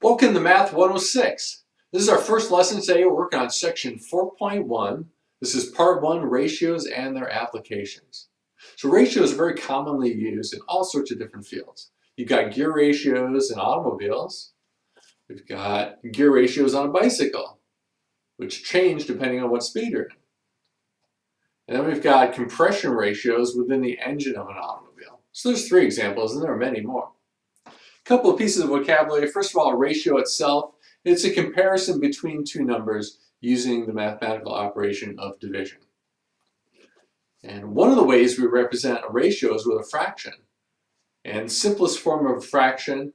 Welcome to Math 106. This is our first lesson today. We're working on section 4.1. This is part 1, ratios and their applications. So ratios are very commonly used in all sorts of different fields. You've got gear ratios in automobiles. We've got gear ratios on a bicycle, which change depending on what speed you're in. And then we've got compression ratios within the engine of an automobile. So there's 3 examples, and there are many more. A couple of pieces of vocabulary. First of all, a ratio itself. It's a comparison between 2 numbers using the mathematical operation of division. And one of the ways we represent a ratio is with a fraction. And simplest form of a fraction,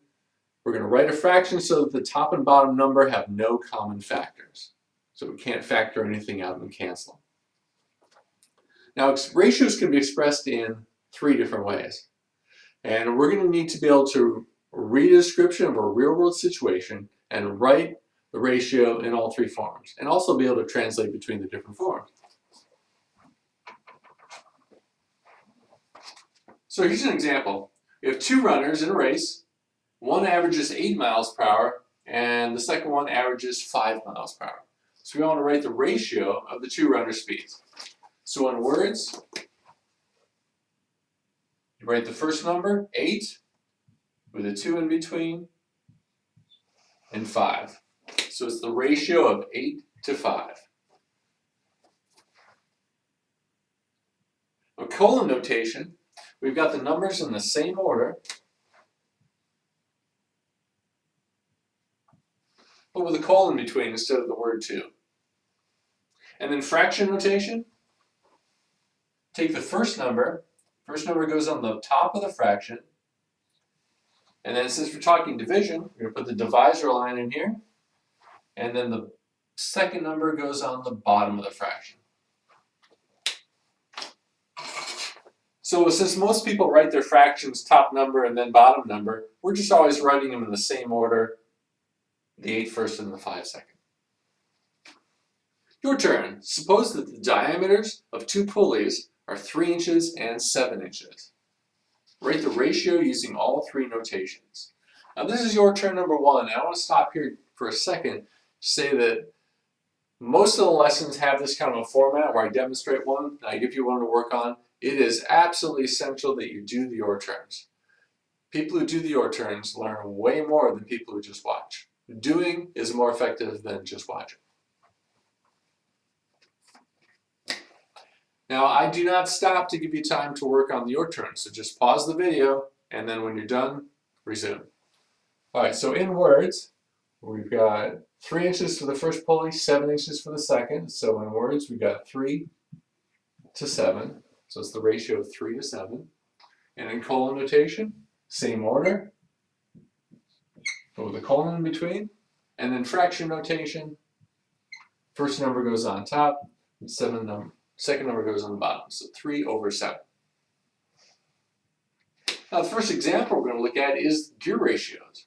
we're going to write a fraction so that the top and bottom number have no common factors. So we can't factor anything out and cancel. Now, ratios can be expressed in 3 different ways. And we're going to need to be able to read a description of a real-world situation and write the ratio in all 3 forms, and also be able to translate between the different forms. So here's an example. We have 2 runners in a race. One averages 8 miles per hour, and the second one averages 5 miles per hour. So we want to write the ratio of the 2 runner speeds. So in words, you write the first number, 8, with a 2 in between, and 5. So it's the ratio of 8 to 5. A colon notation, we've got the numbers in the same order, but with a colon between instead of the word 2. And then fraction notation, take the first number goes on the top of the fraction, and then since we're talking division, we're going to put the divisor line in here, and then the second number goes on the bottom of the fraction. So since most people write their fractions top number and then bottom number, we're just always writing them in the same order, the 8 first and the 5 second. Your turn. Suppose that the diameters of 2 pulleys are 3 inches and 7 inches. Write the ratio using all 3 notations. Now this is your turn number 1. And I want to stop here for a second to say that most of the lessons have this kind of a format where I demonstrate one and I give you one to work on. It is absolutely essential that you do the your turns. People who do the your turns learn way more than people who just watch. Doing is more effective than just watching. Now, I do not stop to give you time to work on your turn, so just pause the video, and then when you're done, resume. All right, so in words, we've got 3 inches for the first pulley, 7 inches for the second. So in words, we've got 3 to 7. So it's the ratio of 3 to 7. And in colon notation, same order, but with a colon in between. And then fraction notation, first number goes on top, second number goes on the bottom, so 3 over 7. Now the first example we're going to look at is gear ratios.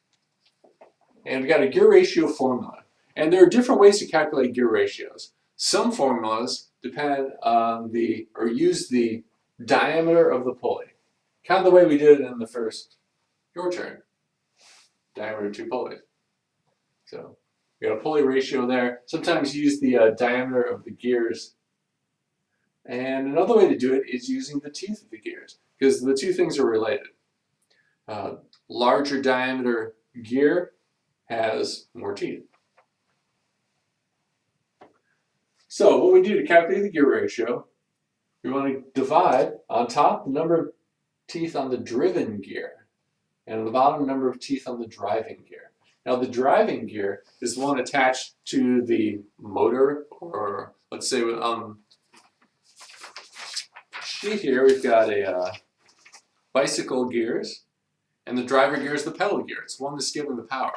And we've got a gear ratio formula. And there are different ways to calculate gear ratios. Some formulas depend on or use the diameter of the pulley. Kind of the way we did it in the first, your turn. Diameter of 2 pulleys. So we got a pulley ratio there. Sometimes you use the diameter of the gears. And another way to do it is using the teeth of the gears, because the 2 things are related. Larger diameter gear has more teeth. So what we do to calculate the gear ratio, we want to divide on top the number of teeth on the driven gear, and on the bottom the number of teeth on the driving gear. Now the driving gear is the one attached to the motor, or let's say sheet here we've got a bicycle gears, and the driver gear is the pedal gear. It's the one that's giving the power.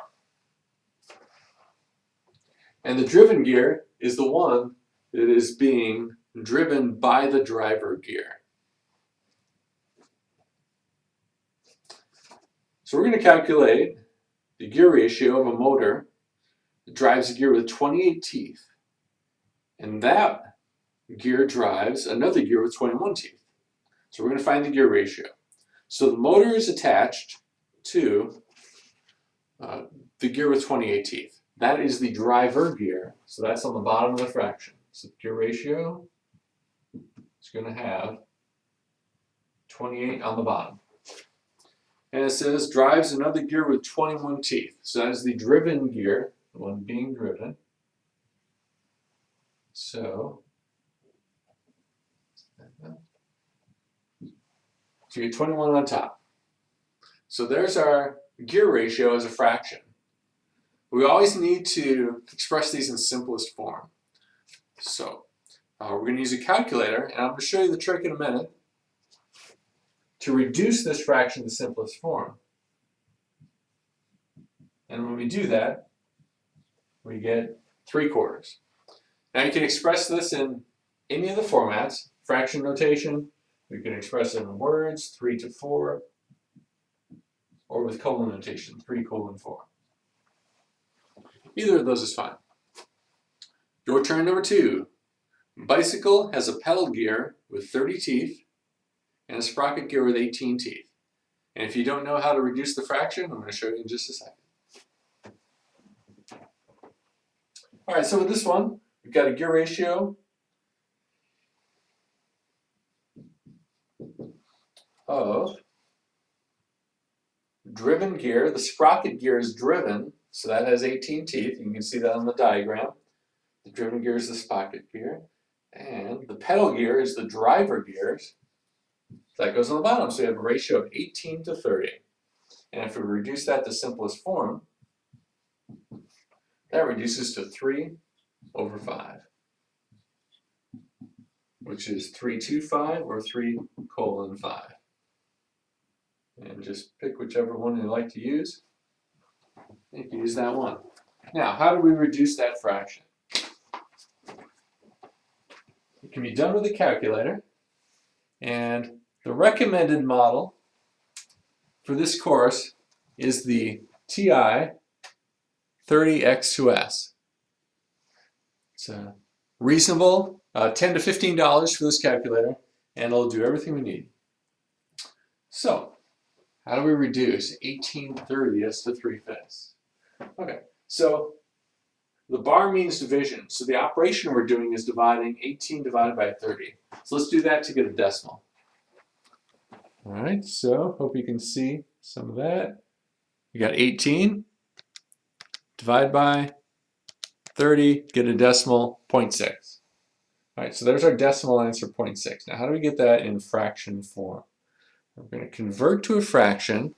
And the driven gear is the one that is being driven by the driver gear. So we're going to calculate the gear ratio of a motor that drives a gear with 28 teeth. And that gear drives another gear with 21 teeth. So we're going to find the gear ratio. So the motor is attached to the gear with 28 teeth. That is the driver gear, so that's on the bottom of the fraction. So the gear ratio is going to have 28 on the bottom. And it says drives another gear with 21 teeth. So that is the driven gear, the one being driven. So you get 21 on top. So there's our gear ratio as a fraction. We always need to express these in simplest form. So we're going to use a calculator, and I'm going to show you the trick in a minute to reduce this fraction to the simplest form. And when we do that, we get 3/4. Now you can express this in any of the formats, fraction notation, we can express it in words, 3 to 4, or with colon notation, 3:4. Either of those is fine. Your turn number 2. Bicycle has a pedal gear with 30 teeth and a sprocket gear with 18 teeth. And if you don't know how to reduce the fraction, I'm going to show you in just a second. All right, so with this one, we've got a gear ratio of driven gear. The sprocket gear is driven, so that has 18 teeth. You can see that on the diagram. The driven gear is the sprocket gear. And the pedal gear is the driver gears. That goes on the bottom, so you have a ratio of 18 to 30. And if we reduce that to simplest form, that reduces to 3/5, which is 3/5 or 3:5. And just pick whichever one you like to use. You can use that one. Now, how do we reduce that fraction? It can be done with a calculator, and the recommended model for this course is the TI 30X2S. It's a reasonable, $10 to $15 for this calculator, and it'll do everything we need. So, how do we reduce 18/30ths to 3/5? Okay, so the bar means division. So the operation we're doing is dividing 18 divided by 30. So let's do that to get a decimal. All right, so hope you can see some of that. We got 18 divided by 30, get a decimal, 0.6. All right, so there's our decimal answer, 0.6. Now, how do we get that in fraction form? We're going to convert to a fraction.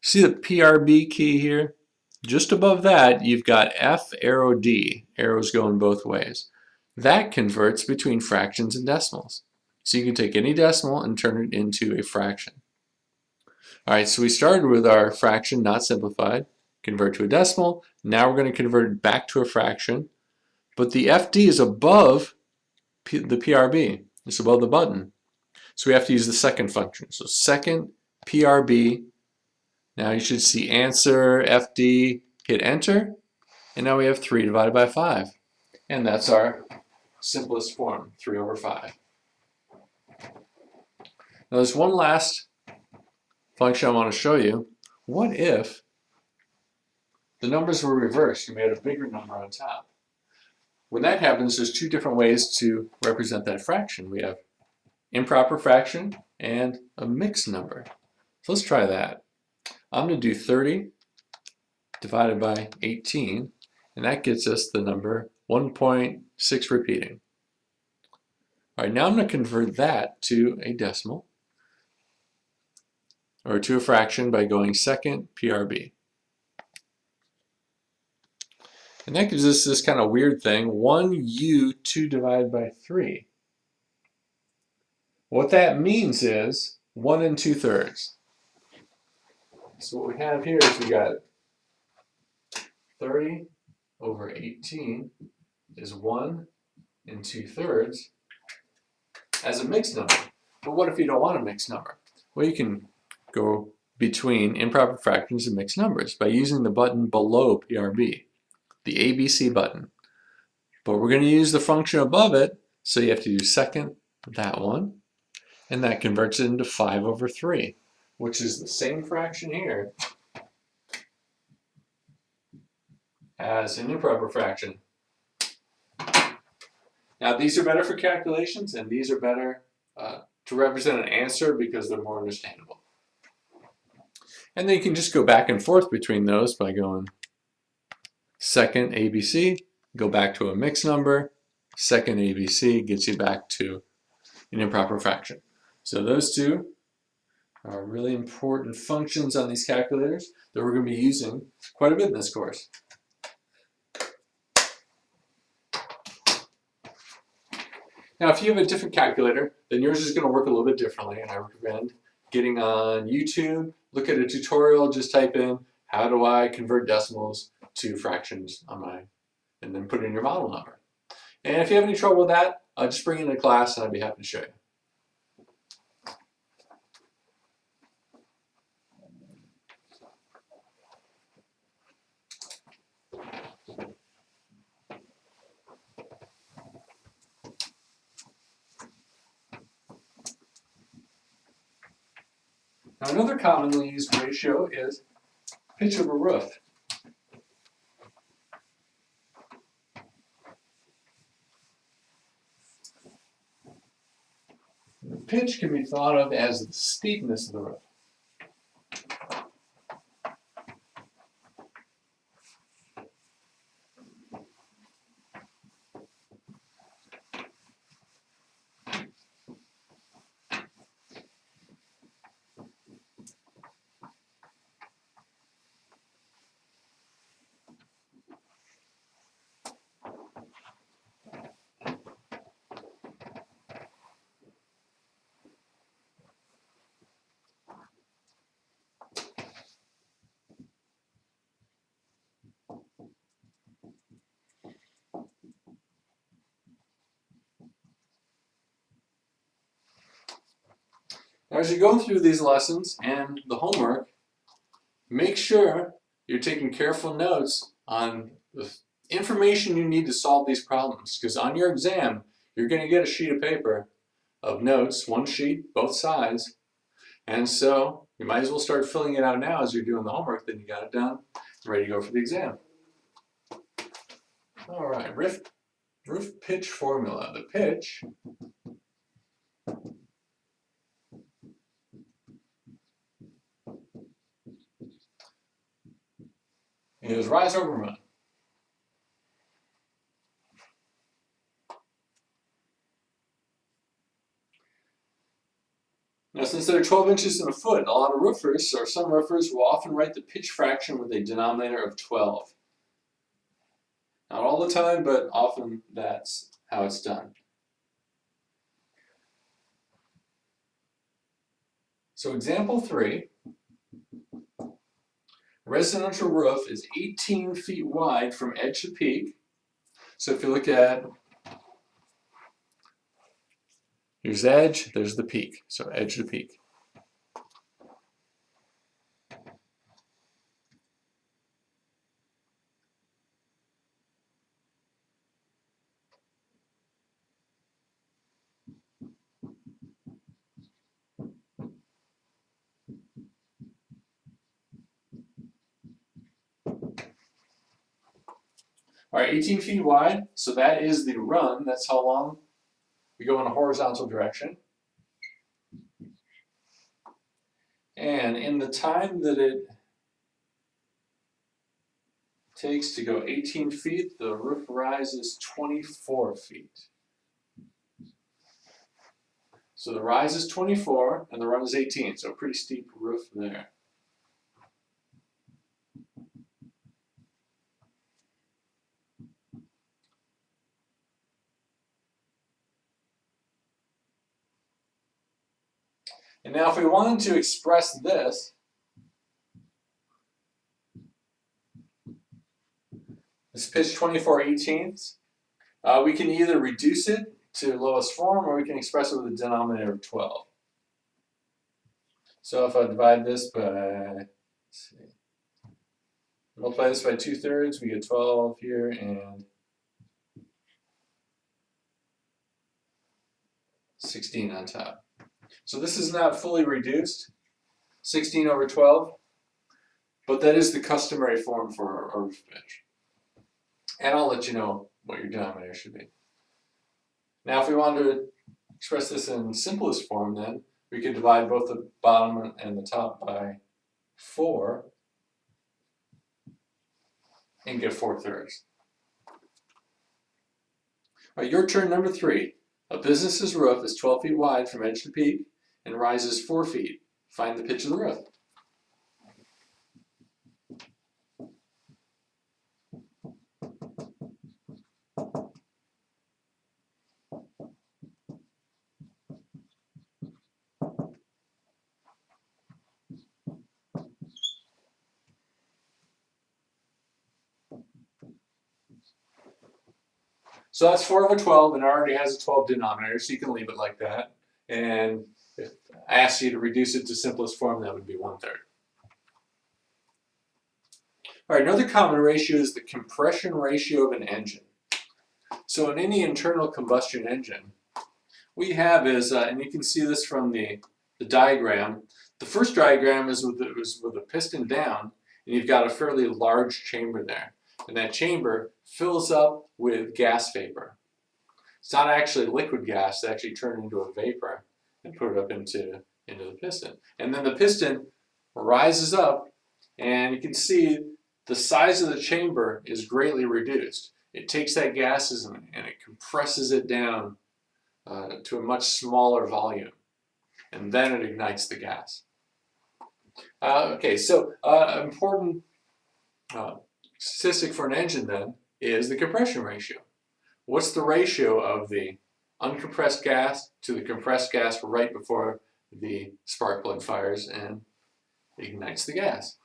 See the PRB key here? Just above that, you've got F arrow D, arrows going both ways. That converts between fractions and decimals. So you can take any decimal and turn it into a fraction. All right, so we started with our fraction not simplified, convert to a decimal. Now we're going to convert it back to a fraction, but the FD is above the PRB. It's above the button. So we have to use the second function. So second PRB. Now you should see answer, FD, hit enter, and now we have 3 divided by 5. And that's our simplest form, 3/5. Now there's one last function I want to show you. What if the numbers were reversed? You made a bigger number on top. When that happens, there's 2 different ways to represent that fraction. We have improper fraction and a mixed number. So let's try that. I'm going to do 30 divided by 18, and that gets us the number 1.6 repeating. All right, now I'm going to convert that to a decimal, or to a fraction by going second PRB. And that gives us this kind of weird thing, 1U2 divided by 3. What that means is 1 2/3. So what we have here is we got 30 over 18 is 1 2/3 as a mixed number. But what if you don't want a mixed number? Well, you can go between improper fractions and mixed numbers by using the button below PRB, the ABC button. But we're going to use the function above it, so you have to do second that one, and that converts it into 5/3, which is the same fraction here, as an improper fraction. Now these are better for calculations, and these are better to represent an answer because they're more understandable. And then you can just go back and forth between those by going second ABC, go back to a mixed number, second ABC gets you back to an improper fraction. So those two are really important functions on these calculators that we're going to be using quite a bit in this course. Now, if you have a different calculator, then yours is going to work a little bit differently, and I recommend getting on YouTube, look at a tutorial, just type in, how do I convert decimals to fractions on my, and then put in your model number. And if you have any trouble with that, just bring it into class and I'd be happy to show you. Now, another commonly used ratio is pitch of a roof. The pitch can be thought of as the steepness of the roof. Now, as you go through these lessons and the homework, make sure you're taking careful notes on the information you need to solve these problems, because on your exam, you're going to get a sheet of paper of notes, one sheet, both sides, and so you might as well start filling it out now as you're doing the homework, then you got it done, ready to go for the exam. All right, roof pitch formula. The pitch is rise over run. Now, since there are 12 inches in a foot, a lot of roofers, or some roofers, will often write the pitch fraction with a denominator of 12. Not all the time, but often that's how it's done. So example 3, residential roof is 18 feet wide from edge to peak. So if you look at, here's edge, there's the peak. So edge to peak. All right, 18 feet wide, so that is the run. That's how long we go in a horizontal direction. And in the time that it takes to go 18 feet, the roof rises 24 feet. So the rise is 24 and the run is 18, so a pretty steep roof there. And now if we wanted to express this, pitch 24/18, we can either reduce it to lowest form or we can express it with a denominator of 12. So if I divide this by, let's see, multiply this by 2/3, we get 12 here and 16 on top. So this is not fully reduced, 16 over 12, but that is the customary form for a roof pitch. And I'll let you know what your denominator should be. Now if we wanted to express this in simplest form, then we could divide both the bottom and the top by 4 and get 4/3. All right, your turn number 3. A business's roof is 12 feet wide from edge to peak and rises 4 feet. Find the pitch of the roof. So that's 4 over 12, and it already has a 12 denominator, so you can leave it like that. And if I asked you to reduce it to simplest form, that would be 1/3. All right, another common ratio is the compression ratio of an engine. So in any internal combustion engine, we have is, and you can see this from the diagram. The first diagram is with the piston down, and you've got a fairly large chamber there. And that chamber fills up with gas vapor. It's not actually liquid gas, it's actually turned into a vapor and put it up into the piston. And then the piston rises up, and you can see the size of the chamber is greatly reduced. It takes that gas and it compresses it down to a much smaller volume, and then it ignites the gas. Okay, so important statistic for an engine then is the compression ratio. What's the ratio of the uncompressed gas to the compressed gas right before the spark plug fires and ignites the gas?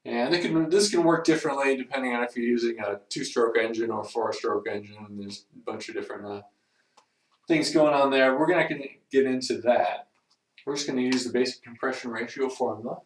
And this can work differently depending on if you're using a 2-stroke engine or a 4-stroke engine. And there's a bunch of different things going on there. We're not going to get into that. We're just going to use the basic compression ratio formula.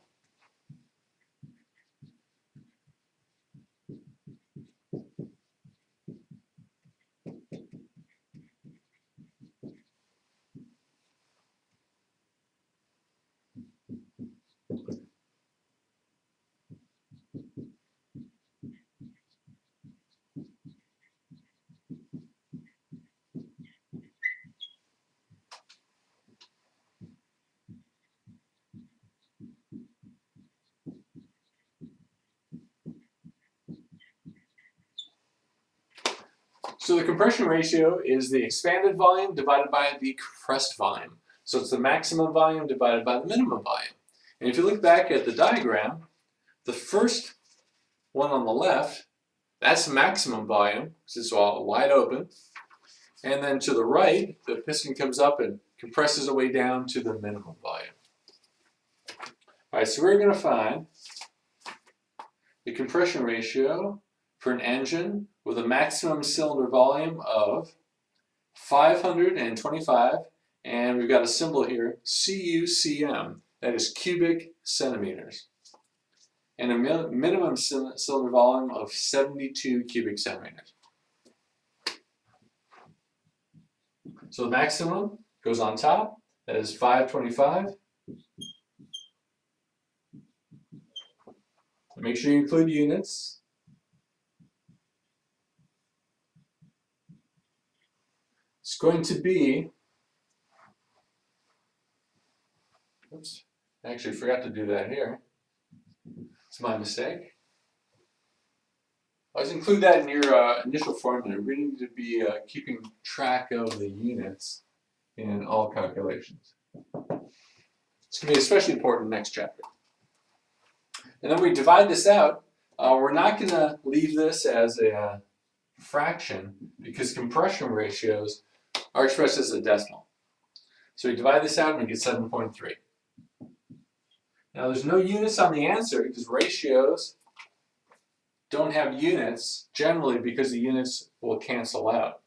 So the compression ratio is the expanded volume divided by the compressed volume. So it's the maximum volume divided by the minimum volume. And if you look back at the diagram, the first one on the left, that's maximum volume, because it's all wide open. And then to the right, the piston comes up and compresses its way down to the minimum volume. All right, so we're going to find the compression ratio for an engine with a maximum cylinder volume of 525, and we've got a symbol here, CUCM, that is cubic centimeters, and a minimum cylinder volume of 72 cubic centimeters. So the maximum goes on top, that is 525. Make sure you include units. It's going to be, oops, I actually forgot to do that here. It's my mistake. Always include that in your initial formula. We need to be keeping track of the units in all calculations. It's going to be especially important next chapter. And then we divide this out. We're not going to leave this as a fraction because compression ratios are expressed as a decimal. So we divide this out and we get 7.3. Now there's no units on the answer because ratios don't have units generally because the units will cancel out.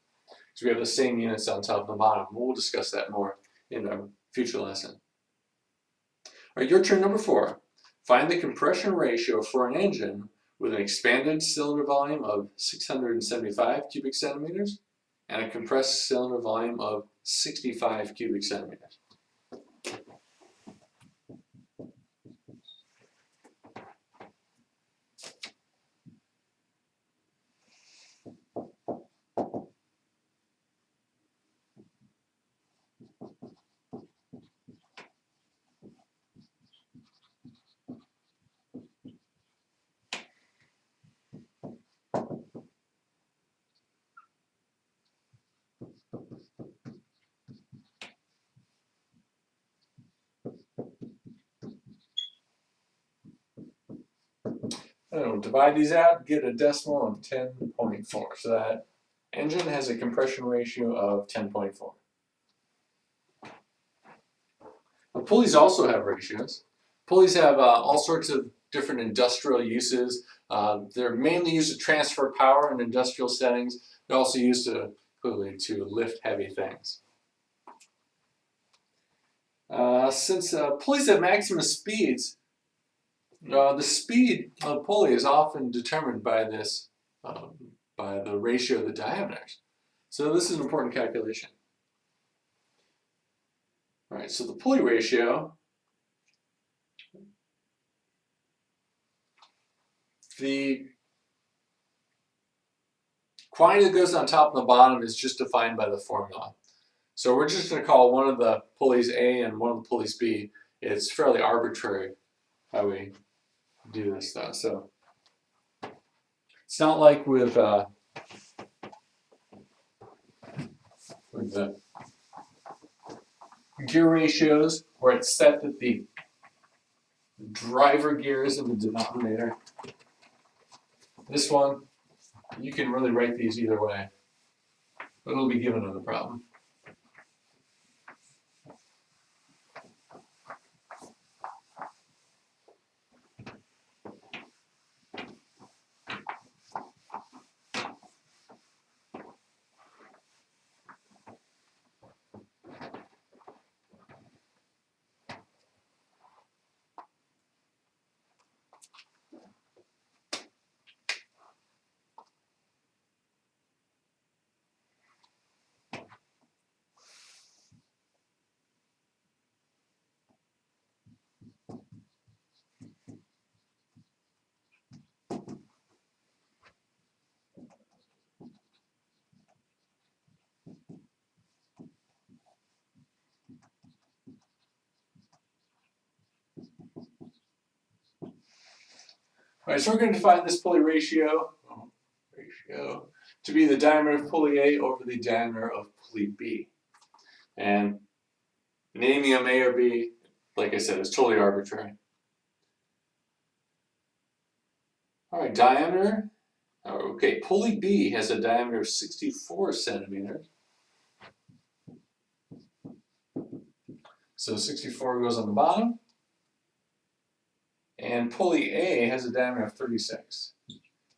So we have the same units on top and the bottom. We'll discuss that more in a future lesson. All right, your turn number 4. Find the compression ratio for an engine with an expanded cylinder volume of 675 cubic centimeters and a compressed cylinder volume of 65 cubic centimeters. So divide these out and get a decimal of 10.4. So that engine has a compression ratio of 10.4. Now, pulleys also have ratios. Pulleys have all sorts of different industrial uses. They're mainly used to transfer power in industrial settings. They're also used clearly to lift heavy things. Since pulleys have maximum speeds, the speed of a pulley is often determined by this, by the ratio of the diameters. So this is an important calculation. All right, so the pulley ratio, the quantity that goes on top and the bottom is just defined by the formula. So we're just going to call one of the pulleys A and one of the pulleys B. It's fairly arbitrary how we do this stuff. So it's not like with the gear ratios where it's set that the driver gear is in the denominator. This one, you can really write these either way, but it'll be given in the problem. All right, so we're going to define this pulley ratio to be the diameter of pulley A over the diameter of pulley B. And naming them A or B, like I said, is totally arbitrary. All right, diameter. Okay, pulley B has a diameter of 64 centimeters. So 64 goes on the bottom. And pulley A has a diameter of 36.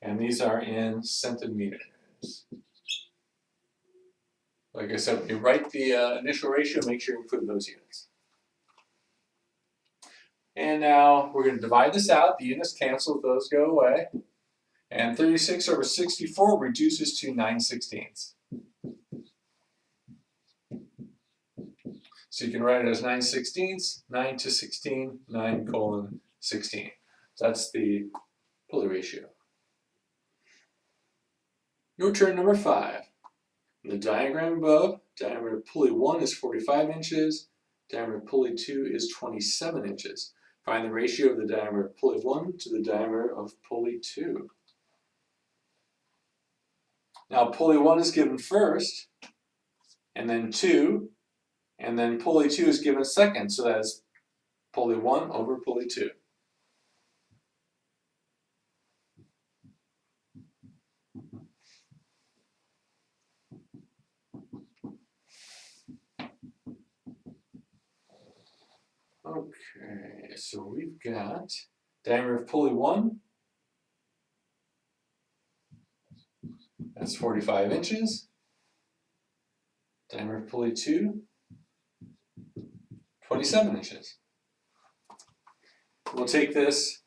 And these are in centimeters. Like I said, when you write the initial ratio, make sure you include those units. And now we're going to divide this out. The units cancel, those go away. And 36 over 64 reduces to 9/16. So you can write it as 9/16, 9 to 16, 9:16. So that's the pulley ratio. Your turn number 5. In the diagram above, diameter of pulley 1 is 45 inches, diameter of pulley 2 is 27 inches. Find the ratio of the diameter of pulley 1 to the diameter of pulley 2. Now pulley 1 is given first, and then 2, and then pulley 2 is given second, so that's pulley 1 over pulley 2. Okay, so we've got diameter of pulley 1, that's 45 inches. Diameter of pulley 2, 27 inches. We'll take this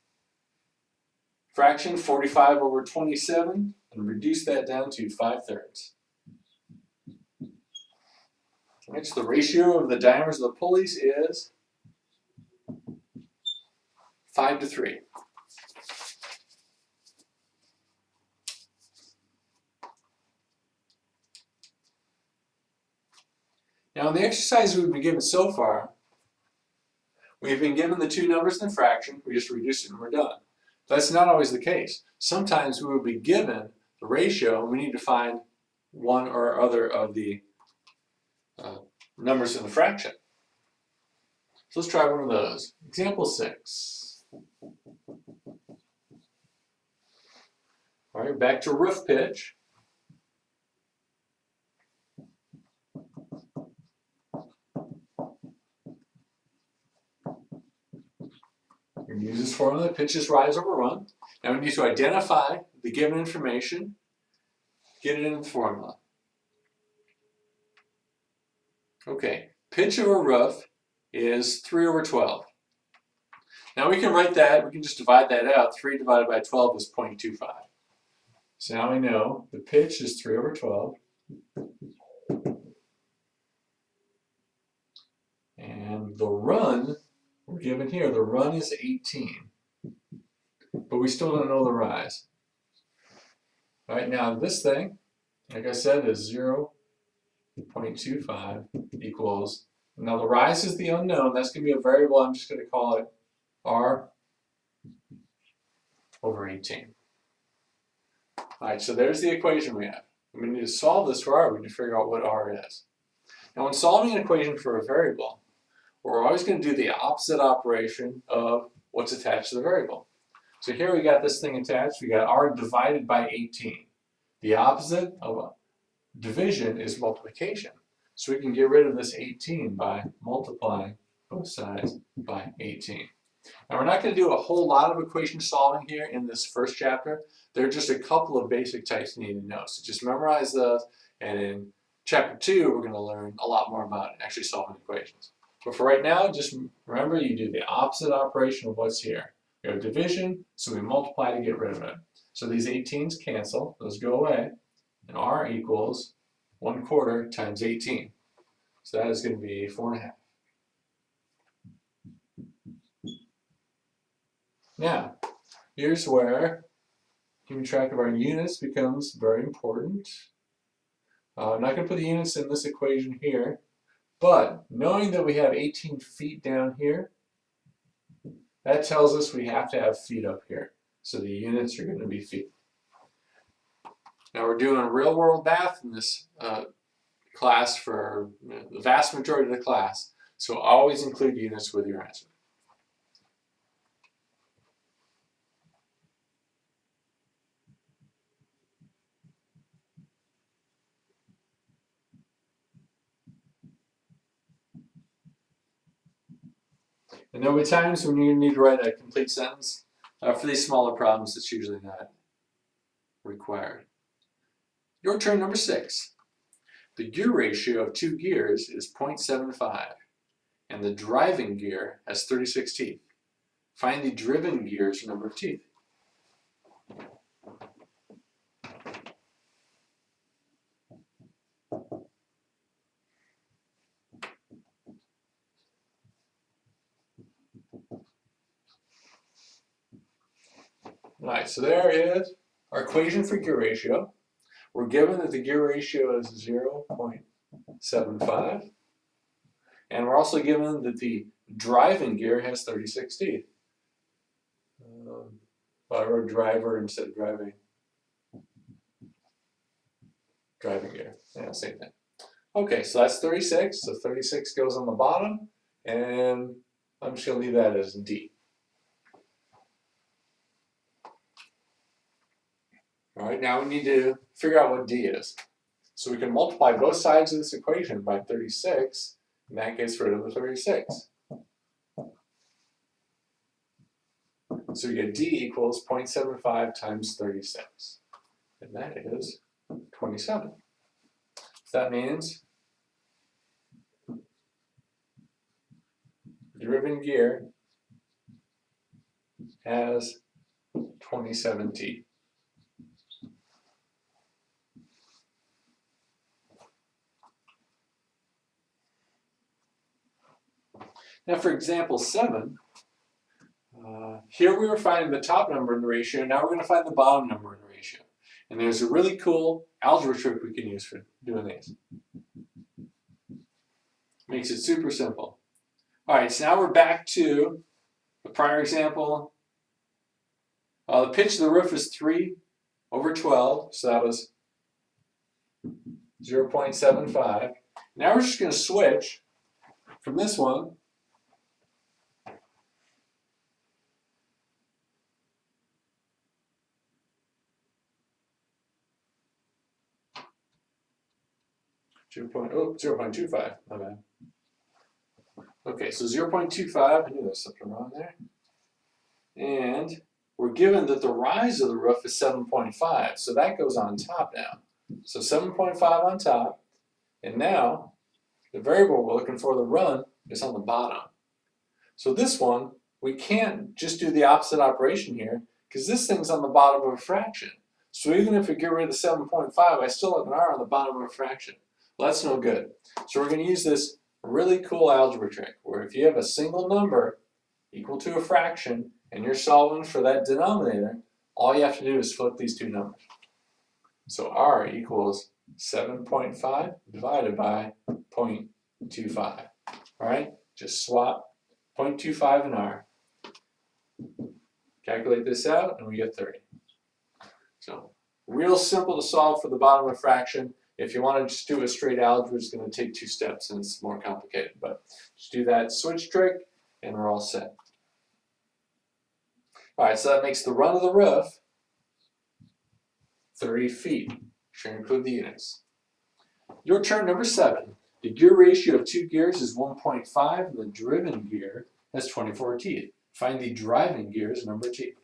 fraction, 45 over 27, and reduce that down to 5/3. Right, so the ratio of the diameters of the pulleys is 5 to 3. Now in the exercise we've been given so far, we've been given the two numbers in the fraction, we just reduce it and we're done. That's not always the case. Sometimes we will be given the ratio and we need to find one or other of the numbers in the fraction. So let's try one of those. Example 6. All right, back to roof pitch. We're going to use this formula, pitches rise over run. Now we need to identify the given information, get it in the formula. Okay, pitch of a roof is 3 over 12. Now we can write that, we can just divide that out. 3 divided by 12 is 0.25. So now we know the pitch is 3 over 12. And the run, we're given here, the run is 18. But we still don't know the rise. All right, now this thing, like I said, is 0.25 equals, now the rise is the unknown, that's going to be a variable, I'm just going to call it R over 18. All right, so there's the equation we have. We need to solve this for R, we need to figure out what R is. Now when solving an equation for a variable, we're always going to do the opposite operation of what's attached to the variable. So here we got this thing attached, we got R divided by 18. The opposite of division is multiplication. So we can get rid of this 18 by multiplying both sides by 18. Now we're not going to do a whole lot of equation solving here in this first chapter. There are just a couple of basic types you need to know. So just memorize those, and in chapter 2 we're going to learn a lot more about actually solving equations. But for right now, just remember you do the opposite operation of what's here. We have division, so we multiply to get rid of it. So these 18s cancel, those go away, and R equals 1/4 times 18. So that is going to be 4.5. Now, here's where keeping track of our units becomes very important. I'm not going to put the units in this equation here, but knowing that we have 18 feet down here, that tells us we have to have feet up here. So the units are going to be feet. Now we're doing real world math in this class for the vast majority of the class, so always include units with your answer. And there will be times when you need to write a complete sentence. For these smaller problems, it's usually not required. Your turn, number 6. The gear ratio of 2 gears is 0.75, and the driving gear has 36 teeth. Find the driven gear's number of teeth. Alright, so there is our equation for gear ratio. We're given that the gear ratio is 0.75, and we're also given that the driving gear has 36 teeth. I wrote driver instead of driving gear. Yeah, same thing. Okay, so that's 36. So 36 goes on the bottom, and I'm just going to leave that as D. All right, now we need to figure out what D is. So we can multiply both sides of this equation by 36, and that gets rid of the 36. So we get D equals 0.75 times 36, and that is 27. So that means driven gear has 27 teeth. Now for example 7, here we were finding the top number in the ratio, now we're going to find the bottom number in the ratio. And there's a really cool algebra trick we can use for doing these. Makes it super simple. Alright, so now we're back to the prior example. The pitch of the roof is 3 over 12, so that was 0.75. Now we're just going to switch from this one 0.25, my bad. Okay, so 0.25, I knew there was something wrong there. And we're given that the rise of the roof is 7.5, so that goes on top now. So 7.5 on top, and now the variable we're looking for, the run, is on the bottom. So this one, we can't just do the opposite operation here, because this thing's on the bottom of a fraction. So even if we get rid of the 7.5, I still have an r on the bottom of a fraction. Well, that's no good. So we're going to use this really cool algebra trick, where if you have a single number equal to a fraction, and you're solving for that denominator, all you have to do is flip these two numbers. So r equals 7.5 divided by 0.25. All right, just swap 0.25 and r. Calculate this out, and we get 30. So real simple to solve for the bottom of a fraction. If you want to just do a straight algebra, it's going to take 2 steps, and it's more complicated. But just do that switch trick, and we're all set. All right, so that makes the run of the roof 30 feet. Should include the units. Your turn, number 7. The gear ratio of 2 gears is 1.5, and the driven gear has 24 teeth. Find the driving gear's number of teeth.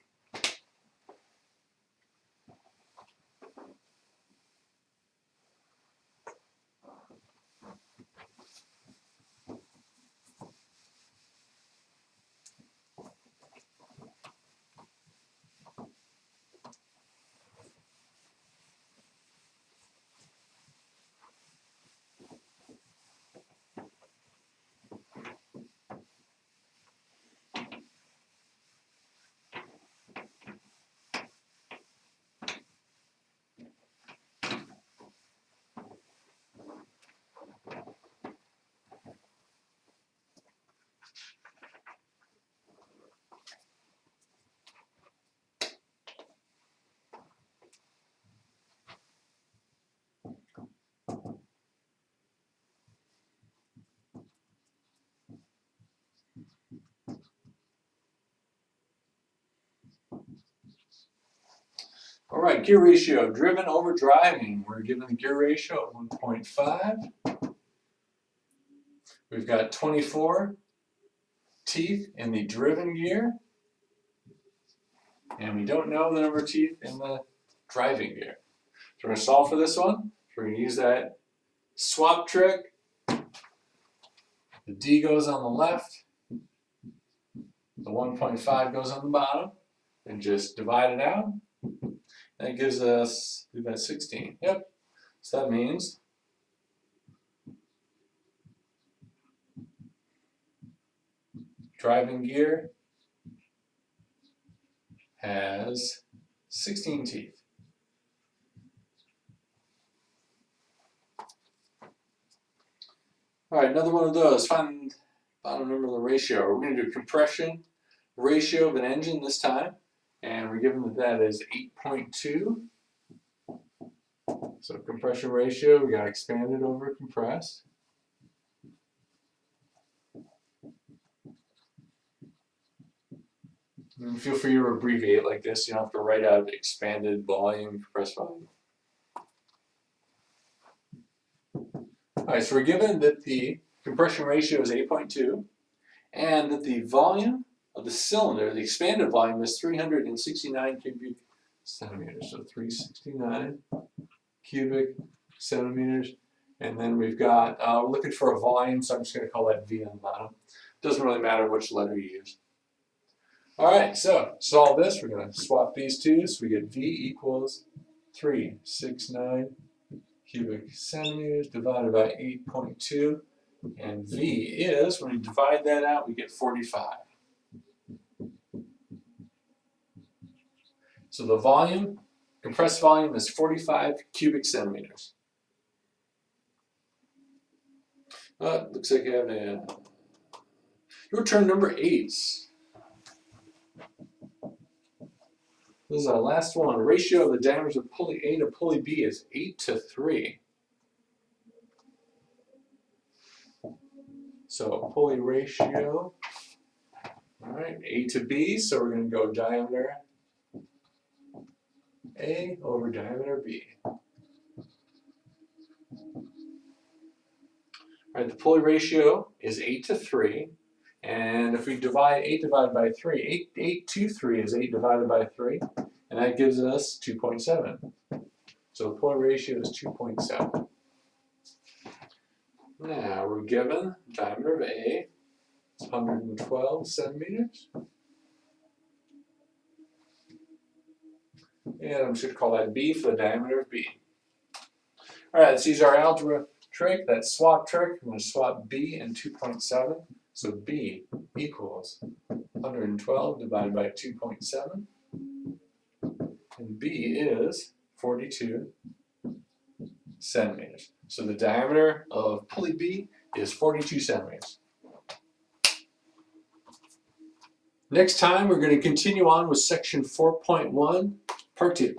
All right, gear ratio, driven over driving. We're given the gear ratio of 1.5. We've got 24 teeth in the driven gear. And we don't know the number of teeth in the driving gear. So we're going to solve for this one. We're going to use that swap trick. The D goes on the left. The 1.5 goes on the bottom. And just divide it out. That gives us, we've got 16. Yep. So that means driving gear has 16 teeth. All right, another one of those. Find bottom number of the ratio. We're going to do compression ratio of an engine this time. And we're given that is 8.2. So compression ratio, we got expanded over compressed. And feel free to abbreviate like this. You don't have to write out expanded volume, compressed volume. All right, so we're given that the compression ratio is 8.2 and that the volume of the cylinder, the expanded volume, is 369 cubic centimeters. So 369 cubic centimeters. And then we've got, we're looking for a volume, so I'm just going to call that V on the bottom. Doesn't really matter which letter you use. All right, so solve this. We're going to swap these two. So we get V equals 369 cubic centimeters divided by 8.2. And V is, when we divide that out, we get 45. So the volume, compressed volume, is 45 cubic centimeters. Looks like I have your turn, number 8. This is our last one. Ratio of the diameters of pulley A to pulley B is 8:3. So pulley ratio, all right, A to B, so we're going to go diameter A over diameter B. All right, the pulley ratio is 8 to 3. And if we divide 8 divided by 3, 8 to 3 is 8 divided by 3. And that gives us 2.7. So the pulley ratio is 2.7. Now we're given the diameter of A is 112 centimeters. And I'm just going to call that B for the diameter of B. All right, let's use our algebra trick, that swap trick. I'm going to swap B and 2.7. So B equals 112 divided by 2.7. And B is 42 centimeters. So the diameter of pulley B is 42 centimeters. Next time, we're going to continue on with section 4.1, part 2.